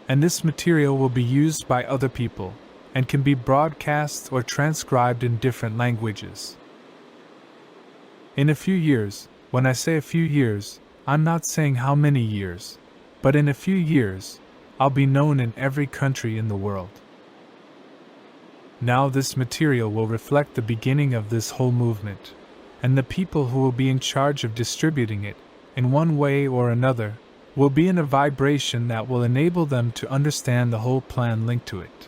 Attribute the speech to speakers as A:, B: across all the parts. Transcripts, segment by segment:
A: and this material will be used by other people, and can be broadcast or transcribed in different languages. In a few years, when I say a few years, I'm not saying how many years, but in a few years, I'll be known in every country in the world. Now this material will reflect the beginning of this whole movement, and the people who will be in charge of distributing it, in one way or another, will be in a vibration that will enable them to understand the whole plan linked to it.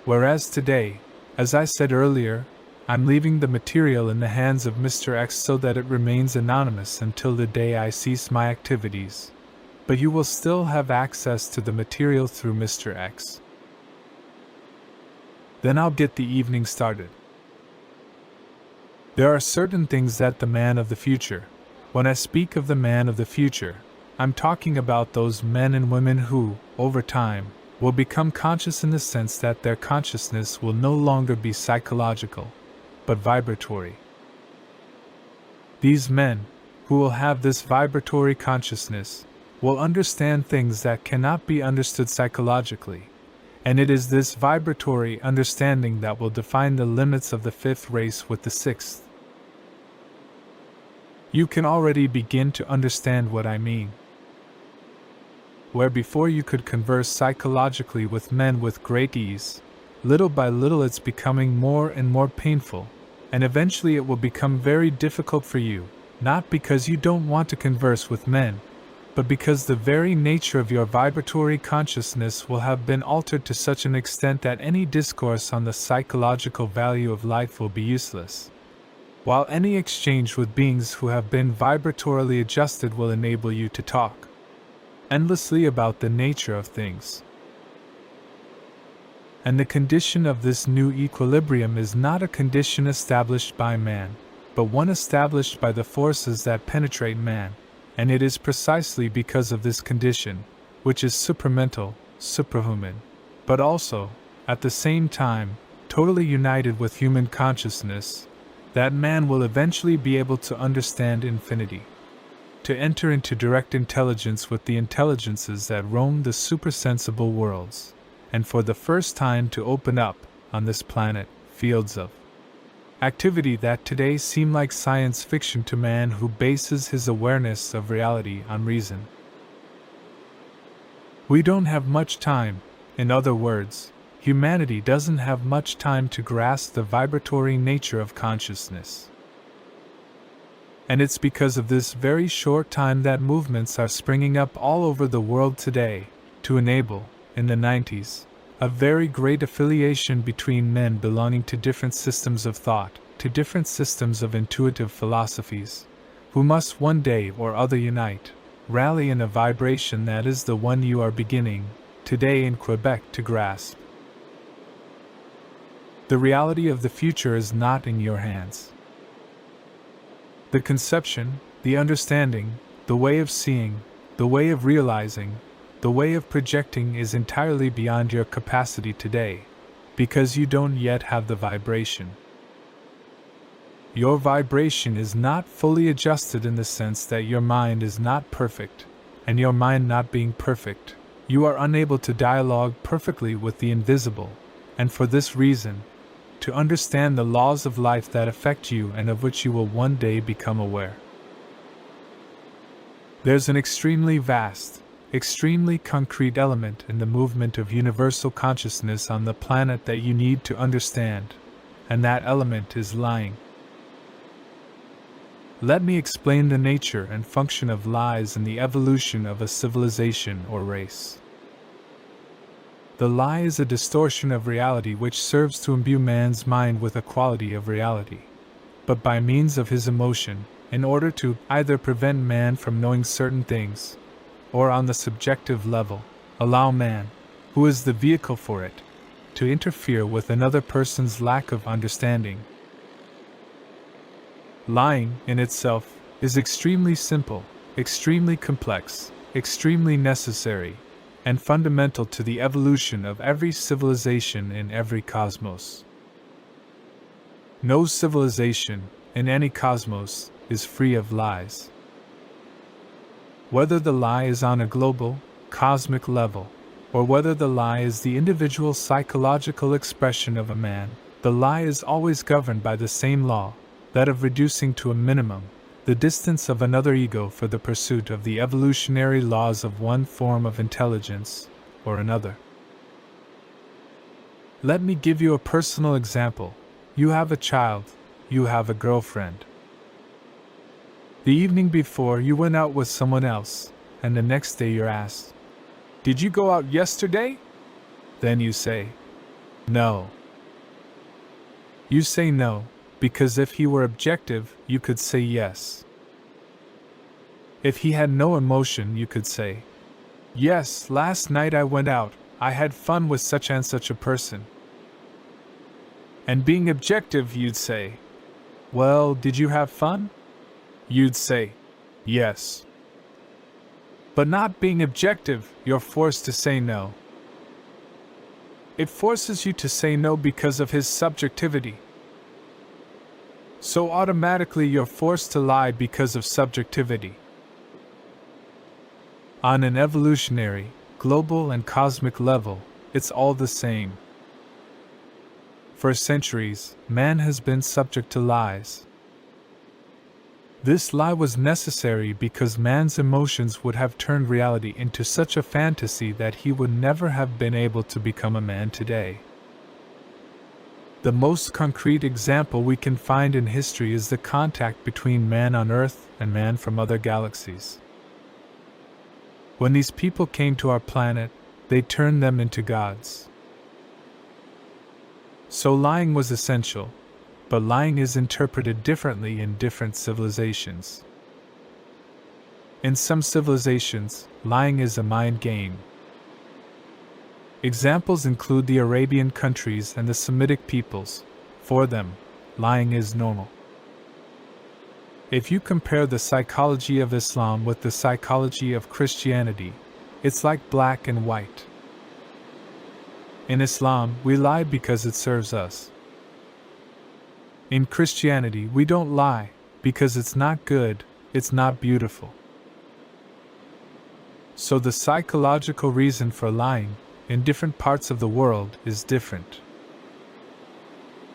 A: Whereas today, as I said earlier, I'm leaving the material in the hands of Mr. X so that it remains anonymous until the day I cease my activities, but you will still have access to the material through Mr. X. Then I'll get the evening started. There are certain things that the man of the future, when I speak of the man of the future, I'm talking about those men and women who, over time, will become conscious in the sense that their consciousness will no longer be psychological, but vibratory. These men, who will have this vibratory consciousness, will understand things that cannot be understood psychologically, and it is this vibratory understanding that will define the limits of the fifth race with the sixth. You can already begin to understand what I mean. Where before you could converse psychologically with men with great ease, little by little it's becoming more and more painful, and eventually it will become very difficult for you, not because you don't want to converse with men, but because the very nature of your vibratory consciousness will have been altered to such an extent that any discourse on the psychological value of life will be useless, while any exchange with beings who have been vibratorily adjusted will enable you to talk endlessly about the nature of things. And the condition of this new equilibrium is not a condition established by man, but one established by the forces that penetrate man, and it is precisely because of this condition, which is supramental, suprahuman, but also, at the same time, totally united with human consciousness, that man will eventually be able to understand infinity, to enter into direct intelligence with the intelligences that roam the supersensible worlds, and for the first time to open up, on this planet, fields of activity that today seem like science fiction to man who bases his awareness of reality on reason. We don't have much time, in other words, humanity doesn't have much time to grasp the vibratory nature of consciousness. And it's because of this very short time that movements are springing up all over the world today, to enable, in the 90s, a very great affiliation between men belonging to different systems of thought, to different systems of intuitive philosophies, who must one day or other unite, rally in a vibration that is the one you are beginning, today in Quebec, to grasp. The reality of the future is not in your hands. The conception, the understanding, the way of seeing, the way of realizing, the way of projecting is entirely beyond your capacity today, because you don't yet have the vibration. Your vibration is not fully adjusted in the sense that your mind is not perfect, and your mind not being perfect, you are unable to dialogue perfectly with the invisible, and for this reason, to understand the laws of life that affect you and of which you will one day become aware. There's an extremely vast, extremely concrete element in the movement of universal consciousness on the planet that you need to understand, and that element is lying. Let me explain the nature and function of lies in the evolution of a civilization or race. The lie is a distortion of reality which serves to imbue man's mind with a quality of reality, but by means of his emotion, in order to either prevent man from knowing certain things, or on the subjective level, allow man, who is the vehicle for it, to interfere with another person's lack of understanding. Lying, in itself, is extremely simple, extremely complex, extremely necessary, and fundamental to the evolution of every civilization in every cosmos. No civilization, in any cosmos, is free of lies. Whether the lie is on a global, cosmic level, or whether the lie is the individual psychological expression of a man, the lie is always governed by the same law, that of reducing to a minimum the distance of another ego for the pursuit of the evolutionary laws of one form of intelligence or another. Let me give you a personal example. You have a child, you have a girlfriend. The evening before, you went out with someone else, and the next day you're asked, "Did you go out yesterday?" Then you say, "No." You say no, because if he were objective, you could say yes. If he had no emotion, you could say, "Yes, last night I went out, I had fun with such and such a person." And being objective, you'd say, "Well, did you have fun?" You'd say, "Yes." But not being objective, you're forced to say no. It forces you to say no because of his subjectivity. So automatically you're forced to lie because of subjectivity. On an evolutionary, global and cosmic level, it's all the same. For centuries, man has been subject to lies. This lie was necessary because man's emotions would have turned reality into such a fantasy that he would never have been able to become a man today. The most concrete example we can find in history is the contact between man on Earth and man from other galaxies. When these people came to our planet, they turned them into gods. So lying was essential, but lying is interpreted differently in different civilizations. In some civilizations, lying is a mind game. Examples include the Arabian countries and the Semitic peoples. For them, lying is normal. If you compare the psychology of Islam with the psychology of Christianity, it's like black and white. In Islam, we lie because it serves us. In Christianity, we don't lie because it's not good, it's not beautiful. So the psychological reason for lying in different parts of the world is different.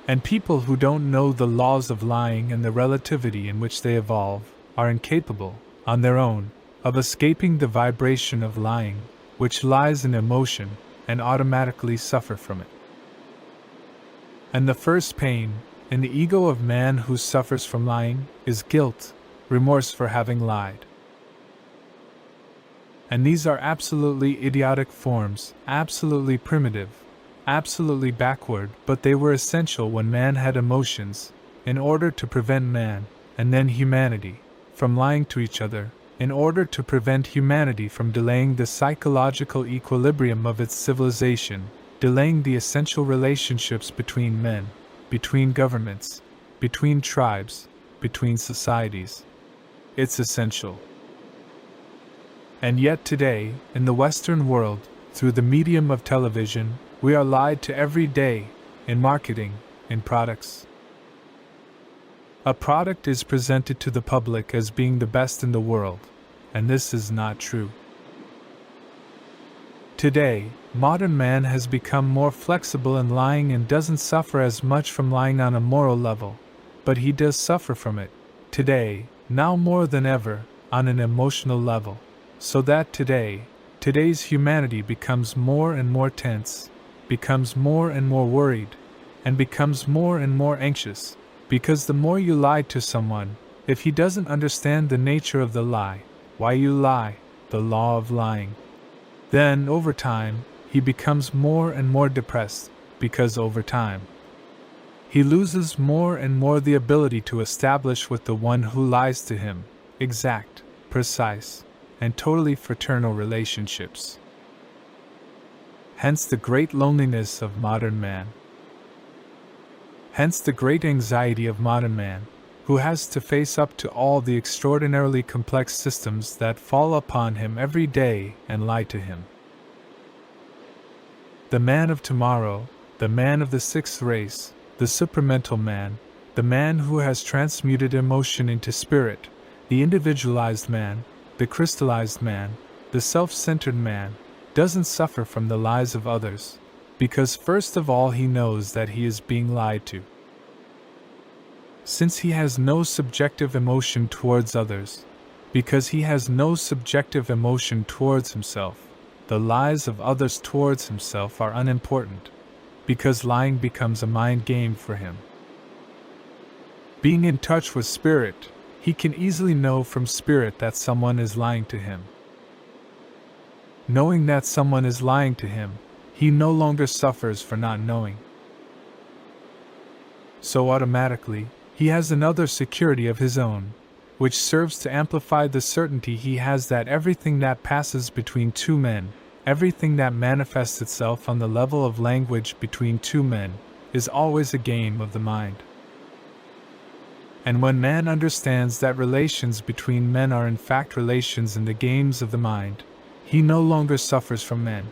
A: And people who don't know the laws of lying and the relativity in which they evolve are incapable, on their own, of escaping the vibration of lying, which lies in emotion, and automatically suffer from it. And the first pain, in the ego of man who suffers from lying, is guilt, remorse for having lied. And these are absolutely idiotic forms, absolutely primitive, absolutely backward, but they were essential when man had emotions, in order to prevent man, and then humanity, from lying to each other, in order to prevent humanity from delaying the psychological equilibrium of its civilization, delaying the essential relationships between men, between governments, between tribes, between societies. It's essential. And yet today, in the Western world, through the medium of television, we are lied to every day, in marketing, in products. A product is presented to the public as being the best in the world, and this is not true. Today, modern man has become more flexible in lying and doesn't suffer as much from lying on a moral level, but he does suffer from it, today, now more than ever, on an emotional level. So that today's humanity becomes more and more tense, becomes more and more worried, and becomes more and more anxious, because the more you lie to someone, if he doesn't understand the nature of the lie, why you lie, the law of lying, then over time, he becomes more and more depressed, because over time, he loses more and more the ability to establish with the one who lies to him exact, precise, and totally fraternal relationships. Hence the great loneliness of modern man. Hence the great anxiety of modern man, who has to face up to all the extraordinarily complex systems that fall upon him every day and lie to him. The man of tomorrow, the man of the sixth race, the supramental man, the man who has transmuted emotion into spirit, the individualized man, the crystallized man, the self-centered man, doesn't suffer from the lies of others, because first of all he knows that he is being lied to. Since he has no subjective emotion towards others, because he has no subjective emotion towards himself, the lies of others towards himself are unimportant, because lying becomes a mind game for him. Being in touch with spirit, he can easily know from spirit that someone is lying to him. Knowing that someone is lying to him, he no longer suffers for not knowing. So automatically, he has another security of his own, which serves to amplify the certainty he has that everything that passes between two men, everything that manifests itself on the level of language between two men, is always a game of the mind. And when man understands that relations between men are in fact relations in the games of the mind, he no longer suffers from men.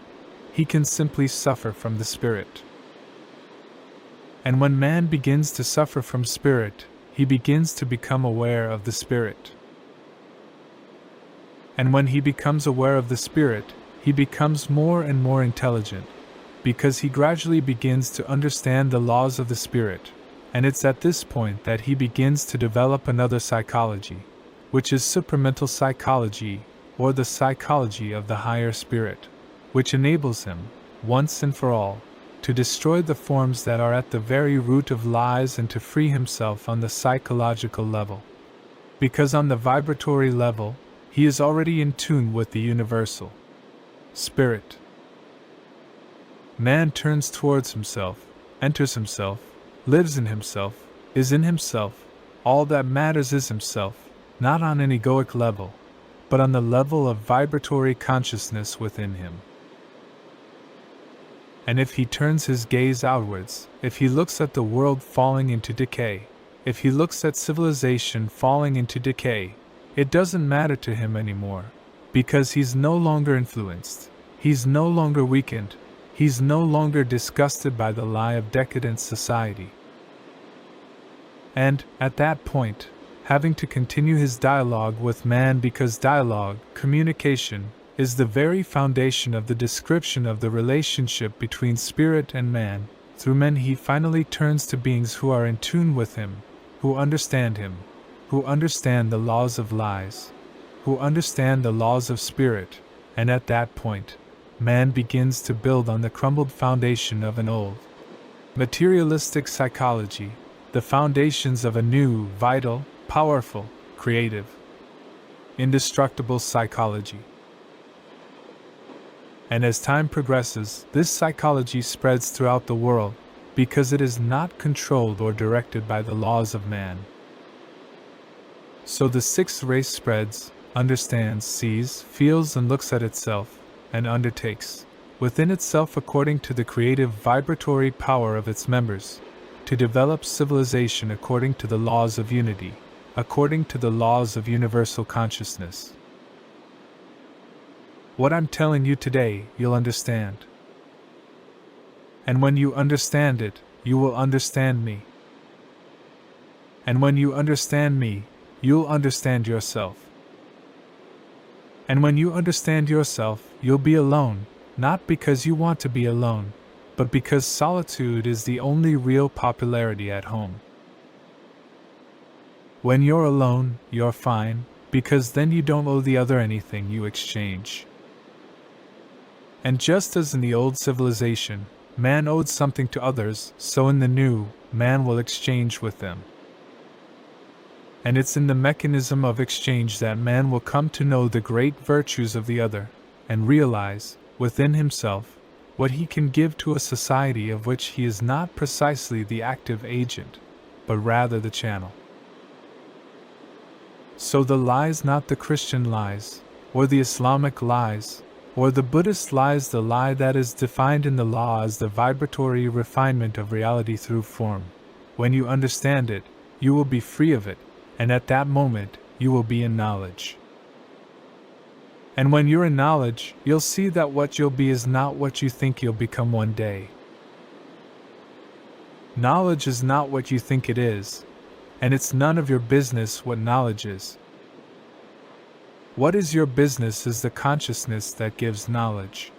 A: He can simply suffer from the spirit. And when man begins to suffer from spirit, he begins to become aware of the spirit. And when he becomes aware of the spirit, he becomes more and more intelligent, because he gradually begins to understand the laws of the spirit, and it's at this point that he begins to develop another psychology, which is supramental psychology, or the psychology of the higher spirit, which enables him, once and for all, to destroy the forms that are at the very root of lies and to free himself on the psychological level. Because on the vibratory level, he is already in tune with the universal spirit. Man turns towards himself, enters himself, lives in himself, is in himself. All that matters is himself, not on an egoic level, but on the level of vibratory consciousness within him. And if he turns his gaze outwards, if he looks at the world falling into decay, if he looks at civilization falling into decay, it doesn't matter to him anymore, because he's no longer influenced, he's no longer weakened, he's no longer disgusted by the lie of decadent society. And, at that point, having to continue his dialogue with man, because dialogue, communication, is the very foundation of the description of the relationship between spirit and man, through men he finally turns to beings who are in tune with him, who understand him, who understand the laws of lies, who understand the laws of spirit, and at that point, man begins to build on the crumbled foundation of an old, materialistic psychology, the foundations of a new, vital, powerful, creative, indestructible psychology. And as time progresses, this psychology spreads throughout the world, because it is not controlled or directed by the laws of man. So the sixth race spreads, understands, sees, feels, and looks at itself, and undertakes, within itself according to the creative vibratory power of its members, to develop civilization according to the laws of unity, according to the laws of universal consciousness. What I'm telling you today, you'll understand. And when you understand it, you will understand me. And when you understand me, you'll understand yourself. And when you understand yourself, you'll be alone, not because you want to be alone, but because solitude is the only real popularity at home. When you're alone, you're fine, because then you don't owe the other anything, you exchange. And just as in the old civilization, man owed something to others, so in the new, man will exchange with them. And it's in the mechanism of exchange that man will come to know the great virtues of the other, and realize, within himself, what he can give to a society of which he is not precisely the active agent, but rather the channel. So the lies, not the Christian lies, or the Islamic lies, or the Buddhist lies, the lie that is defined in the law as the vibratory refinement of reality through form. When you understand it, you will be free of it, and at that moment, you will be in knowledge. And when you're in knowledge, you'll see that what you'll be is not what you think you'll become one day. Knowledge is not what you think it is, and it's none of your business what knowledge is. What is your business is the consciousness that gives knowledge.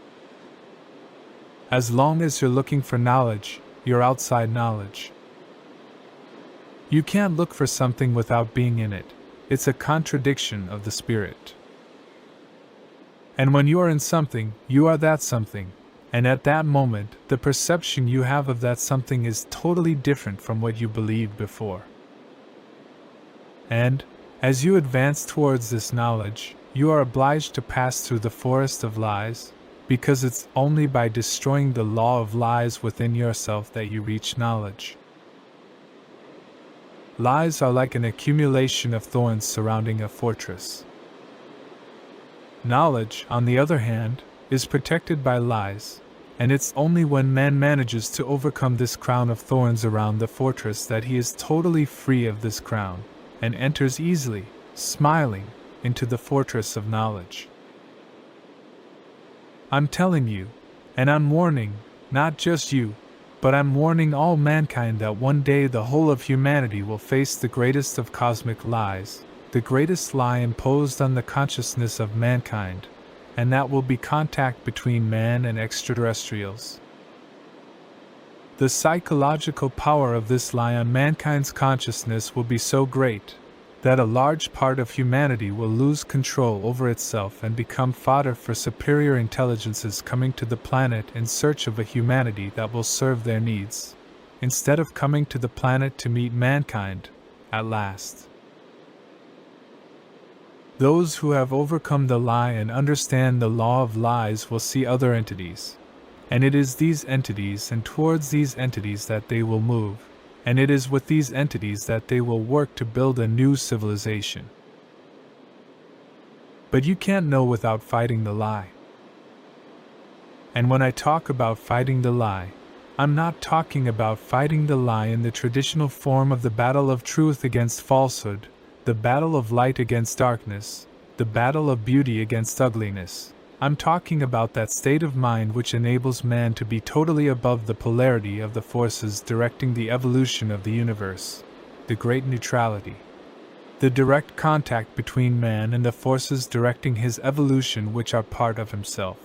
A: As long as you're looking for knowledge, you're outside knowledge. You can't look for something without being in it. It's a contradiction of the spirit. And when you are in something, you are that something, and at that moment, the perception you have of that something is totally different from what you believed before. And, as you advance towards this knowledge, you are obliged to pass through the forest of lies, because it's only by destroying the law of lies within yourself that you reach knowledge. Lies are like an accumulation of thorns surrounding a fortress. Knowledge, on the other hand, is protected by lies, and it's only when man manages to overcome this crown of thorns around the fortress that he is totally free of this crown, and enters easily, smiling, into the fortress of knowledge. I'm telling you, and I'm warning, not just you, but I'm warning all mankind that one day the whole of humanity will face the greatest of cosmic lies, the greatest lie imposed on the consciousness of mankind, and that will be contact between man and extraterrestrials. The psychological power of this lie on mankind's consciousness will be so great that a large part of humanity will lose control over itself and become fodder for superior intelligences coming to the planet in search of a humanity that will serve their needs, instead of coming to the planet to meet mankind, at last. Those who have overcome the lie and understand the law of lies will see other entities, and it is these entities and towards these entities that they will move, and it is with these entities that they will work to build a new civilization. But you can't know without fighting the lie. And when I talk about fighting the lie, I'm not talking about fighting the lie in the traditional form of the battle of truth against falsehood, the battle of light against darkness, the battle of beauty against ugliness. I'm talking about that state of mind which enables man to be totally above the polarity of the forces directing the evolution of the universe, the great neutrality. The direct contact between man and the forces directing his evolution which are part of himself.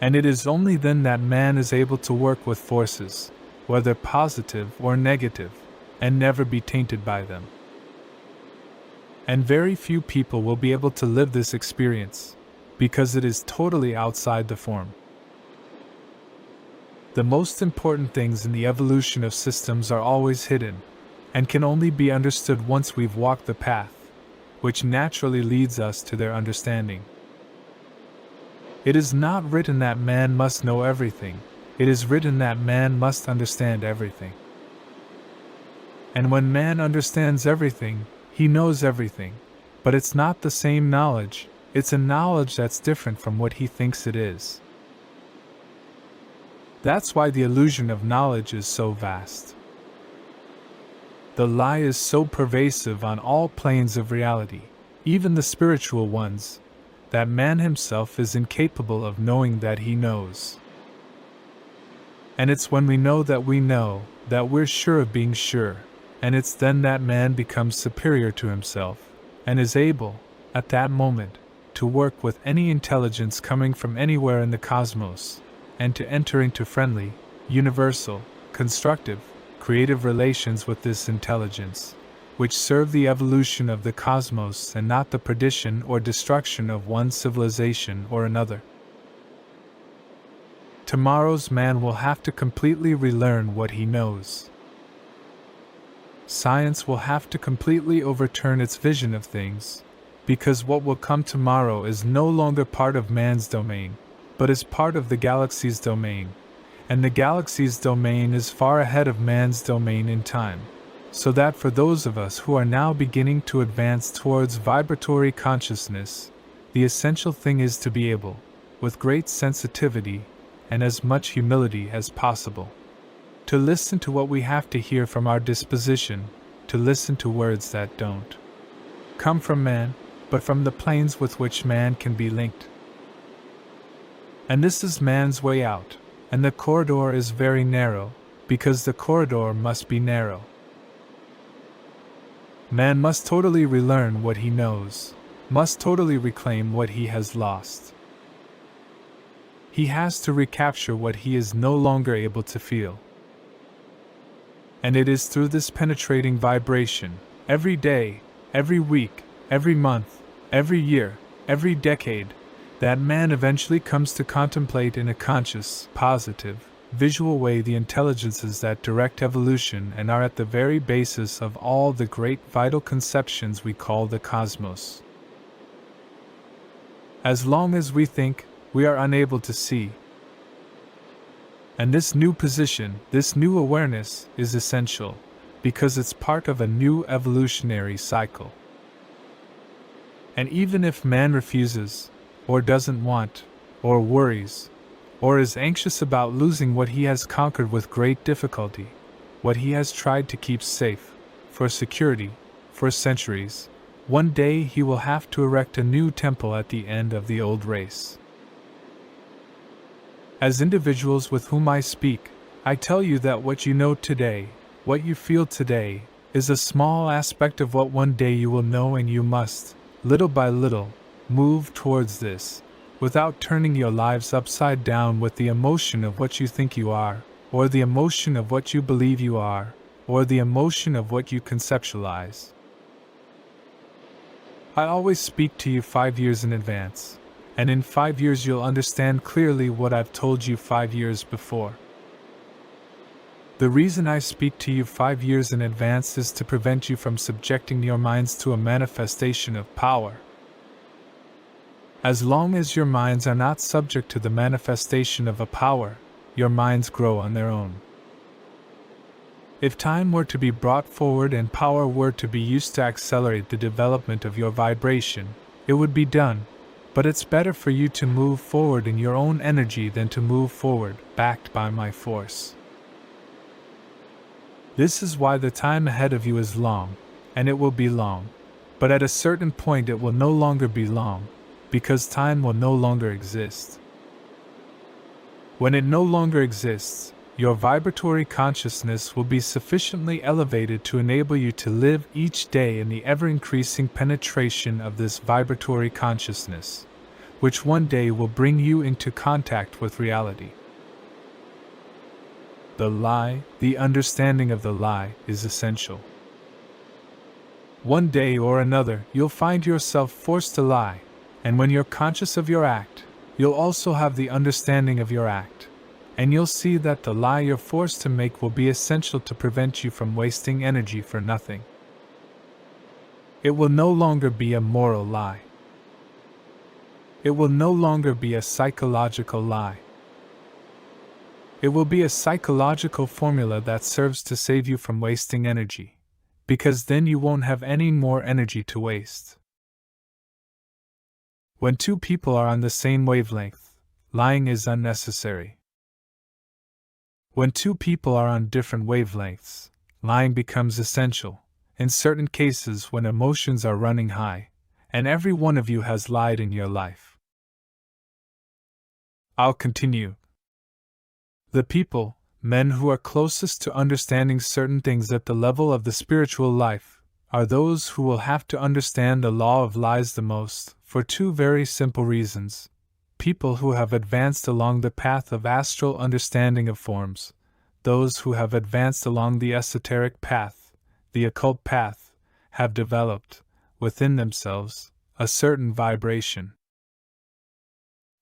A: And it is only then that man is able to work with forces, whether positive or negative, and never be tainted by them. And very few people will be able to live this experience, because it is totally outside the form. The most important things in the evolution of systems are always hidden, and can only be understood once we've walked the path, which naturally leads us to their understanding. It is not written that man must know everything, it is written that man must understand everything. And when man understands everything, he knows everything, but it's not the same knowledge, it's a knowledge that's different from what he thinks it is. That's why the illusion of knowledge is so vast. The lie is so pervasive on all planes of reality, even the spiritual ones, that man himself is incapable of knowing that he knows. And it's when we know that we're sure of being sure, and it's then that man becomes superior to himself, and is able, at that moment, to work with any intelligence coming from anywhere in the cosmos, and to enter into friendly, universal, constructive, creative relations with this intelligence, which serve the evolution of the cosmos and not the perdition or destruction of one civilization or another. Tomorrow's man will have to completely relearn what he knows. Science will have to completely overturn its vision of things, because what will come tomorrow is no longer part of man's domain, but is part of the galaxy's domain, and the galaxy's domain is far ahead of man's domain in time, so that for those of us who are now beginning to advance towards vibratory consciousness, the essential thing is to be able, with great sensitivity and as much humility as possible, to listen to what we have to hear from our disposition, to listen to words that don't come from man, but from the planes with which man can be linked. And this is man's way out, and the corridor is very narrow, because the corridor must be narrow. Man must totally relearn what he knows, must totally reclaim what he has lost. He has to recapture what he is no longer able to feel. And it is through this penetrating vibration, every day, every week, every month, every year, every decade, that man eventually comes to contemplate in a conscious, positive, visual way the intelligences that direct evolution and are at the very basis of all the great vital conceptions we call the cosmos. As long as we think, we are unable to see. And this new position, this new awareness, is essential, because it's part of a new evolutionary cycle. And even if man refuses, or doesn't want, or worries, or is anxious about losing what he has conquered with great difficulty, what he has tried to keep safe, for security, for centuries, one day he will have to erect a new temple at the end of the old race. As individuals with whom I speak, I tell you that what you know today, what you feel today, is a small aspect of what one day you will know, and you must, little by little, move towards this, without turning your lives upside down with the emotion of what you think you are, or the emotion of what you believe you are, or the emotion of what you conceptualize. I always speak to you 5 years in advance, and in 5 years you'll understand clearly what I've told you 5 years before. The reason I speak to you 5 years in advance is to prevent you from subjecting your minds to a manifestation of power. As long as your minds are not subject to the manifestation of a power, your minds grow on their own. If time were to be brought forward and power were to be used to accelerate the development of your vibration, it would be done, but it's better for you to move forward in your own energy than to move forward, backed by my force. This is why the time ahead of you is long, and it will be long, but at a certain point it will no longer be long, because time will no longer exist. When it no longer exists, your vibratory consciousness will be sufficiently elevated to enable you to live each day in the ever-increasing penetration of this vibratory consciousness, which one day will bring you into contact with reality. The lie, the understanding of the lie, is essential. One day or another, you'll find yourself forced to lie, and when you're conscious of your act, you'll also have the understanding of your act, and you'll see that the lie you're forced to make will be essential to prevent you from wasting energy for nothing. It will no longer be a moral lie. It will no longer be a psychological lie. It will be a psychological formula that serves to save you from wasting energy, because then you won't have any more energy to waste. When two people are on the same wavelength, lying is unnecessary. When two people are on different wavelengths, lying becomes essential, in certain cases when emotions are running high, and every one of you has lied in your life. I'll continue. The people, men who are closest to understanding certain things at the level of the spiritual life, are those who will have to understand the law of lies the most, for two very simple reasons. People who have advanced along the path of astral understanding of forms, those who have advanced along the esoteric path, the occult path, have developed, within themselves, a certain vibration.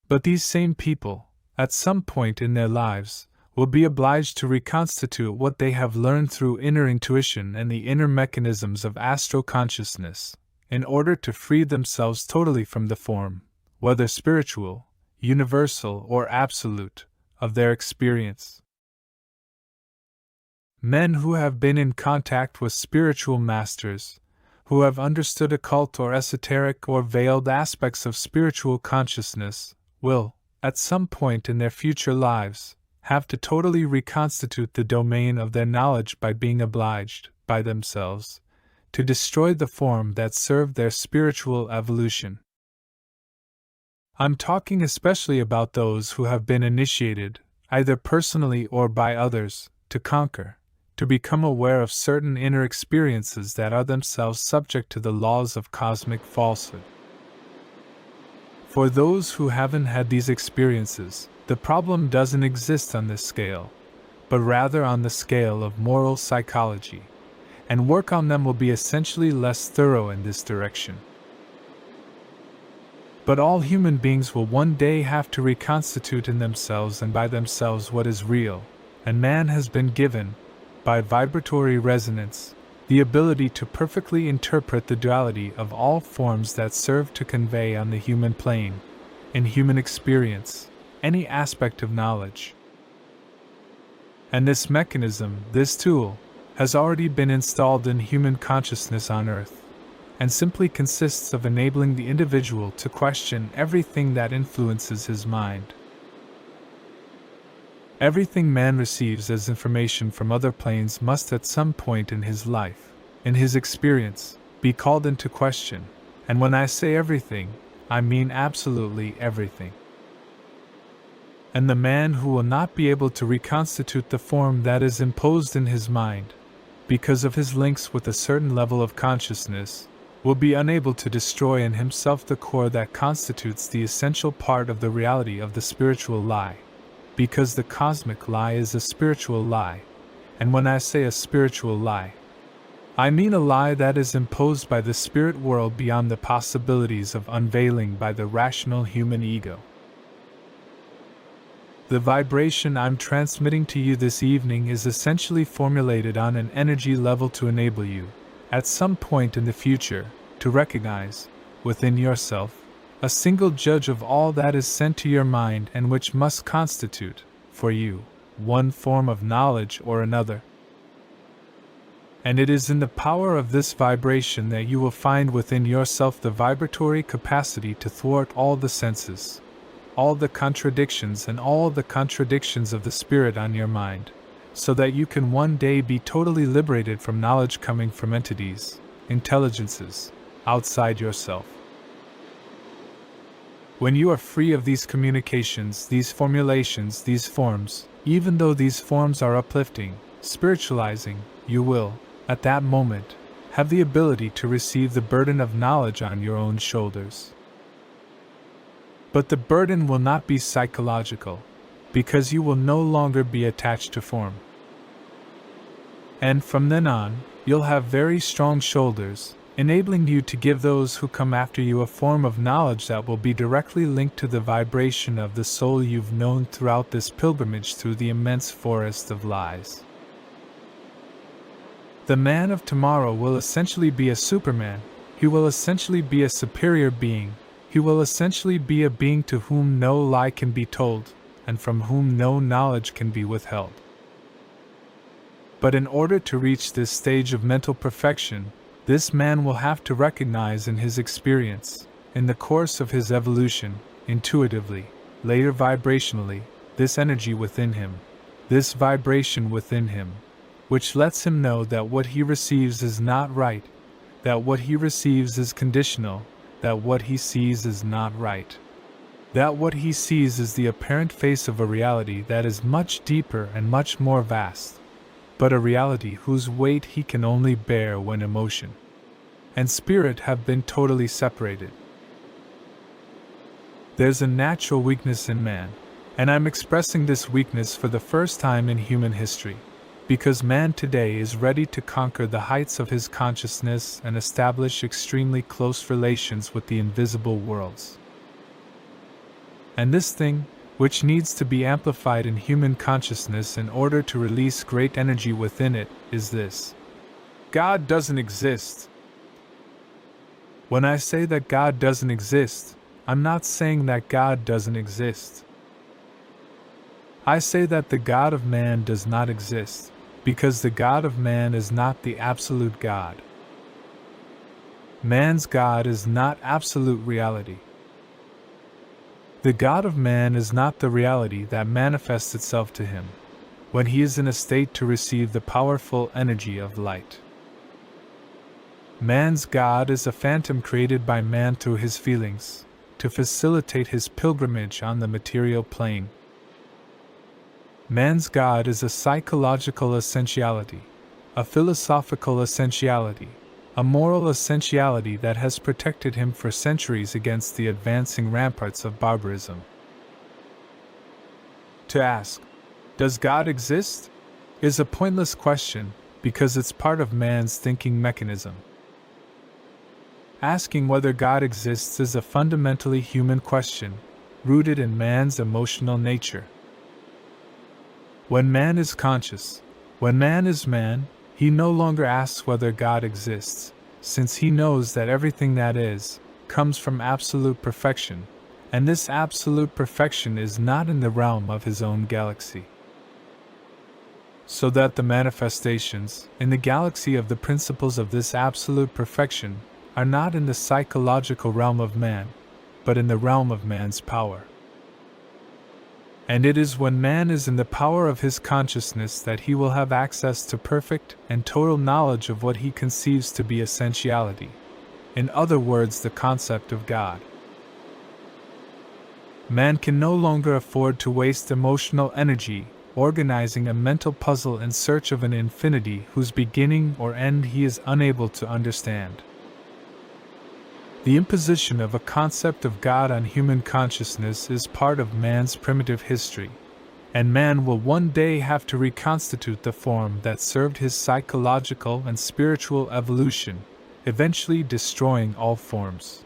A: But these same people, at some point in their lives, will be obliged to reconstitute what they have learned through inner intuition and the inner mechanisms of astral consciousness, in order to free themselves totally from the form, whether spiritual, universal, or absolute, of their experience. Men who have been in contact with spiritual masters, who have understood occult or esoteric or veiled aspects of spiritual consciousness, will, at some point in their future lives, have to totally reconstitute the domain of their knowledge by being obliged, by themselves, to destroy the form that served their spiritual evolution. I'm talking especially about those who have been initiated, either personally or by others, to conquer, to become aware of certain inner experiences that are themselves subject to the laws of cosmic falsehood. For those who haven't had these experiences, the problem doesn't exist on this scale, but rather on the scale of moral psychology, and work on them will be essentially less thorough in this direction. But all human beings will one day have to reconstitute in themselves and by themselves what is real, and man has been given, by vibratory resonance, the ability to perfectly interpret the duality of all forms that serve to convey on the human plane, in human experience, any aspect of knowledge. And this mechanism, this tool, has already been installed in human consciousness on Earth, and simply consists of enabling the individual to question everything that influences his mind. Everything man receives as information from other planes must at some point in his life, in his experience, be called into question, and when I say everything, I mean absolutely everything. And the man who will not be able to reconstitute the form that is imposed in his mind, because of his links with a certain level of consciousness, will be unable to destroy in himself the core that constitutes the essential part of the reality of the spiritual lie, because the cosmic lie is a spiritual lie, and when I say a spiritual lie, I mean a lie that is imposed by the spirit world beyond the possibilities of unveiling by the rational human ego. The vibration I'm transmitting to you this evening is essentially formulated on an energy level to enable you, at some point in the future, to recognize, within yourself, a single judge of all that is sent to your mind and which must constitute, for you, one form of knowledge or another. And it is in the power of this vibration that you will find within yourself the vibratory capacity to thwart all the senses, all the contradictions and all the contradictions of the spirit on your mind, so that you can one day be totally liberated from knowledge coming from entities, intelligences, outside yourself. When you are free of these communications, these formulations, these forms, even though these forms are uplifting, spiritualizing, you will, at that moment, have the ability to receive the burden of knowledge on your own shoulders. But the burden will not be psychological, because you will no longer be attached to form. And from then on, you'll have very strong shoulders, enabling you to give those who come after you a form of knowledge that will be directly linked to the vibration of the soul you've known throughout this pilgrimage through the immense forest of lies. The man of tomorrow will essentially be a superman, he will essentially be a superior being, he will essentially be a being to whom no lie can be told, and from whom no knowledge can be withheld. But in order to reach this stage of mental perfection, this man will have to recognize in his experience, in the course of his evolution, intuitively, later vibrationally, this energy within him, this vibration within him, which lets him know that what he receives is not right, that what he receives is conditional, that what he sees is not right, that what he sees is the apparent face of a reality that is much deeper and much more vast, but a reality whose weight he can only bear when emotion and spirit have been totally separated. There's a natural weakness in man, and I'm expressing this weakness for the first time in human history, because man today is ready to conquer the heights of his consciousness and establish extremely close relations with the invisible worlds. And this thing, which needs to be amplified in human consciousness in order to release great energy within it, is this: God doesn't exist. When I say that God doesn't exist, I'm not saying that God doesn't exist. I say that the God of man does not exist, because the God of man is not the absolute God. Man's God is not absolute reality. The God of man is not the reality that manifests itself to him, when he is in a state to receive the powerful energy of light. Man's God is a phantom created by man through his feelings, to facilitate his pilgrimage on the material plane. Man's God is a psychological essentiality, a philosophical essentiality, a moral essentiality that has protected him for centuries against the advancing ramparts of barbarism. To ask, does God exist? Is a pointless question because it's part of man's thinking mechanism. Asking whether God exists is a fundamentally human question, rooted in man's emotional nature. When man is conscious, when man is man, he no longer asks whether God exists, since he knows that everything that is, comes from absolute perfection, and this absolute perfection is not in the realm of his own galaxy. So that the manifestations, in the galaxy of the principles of this absolute perfection, are not in the psychological realm of man, but in the realm of man's power. And it is when man is in the power of his consciousness that he will have access to perfect and total knowledge of what he conceives to be essentiality, in other words, the concept of God. Man can no longer afford to waste emotional energy organizing a mental puzzle in search of an infinity whose beginning or end he is unable to understand. The imposition of a concept of God on human consciousness is part of man's primitive history, and man will one day have to reconstitute the form that served his psychological and spiritual evolution, eventually destroying all forms.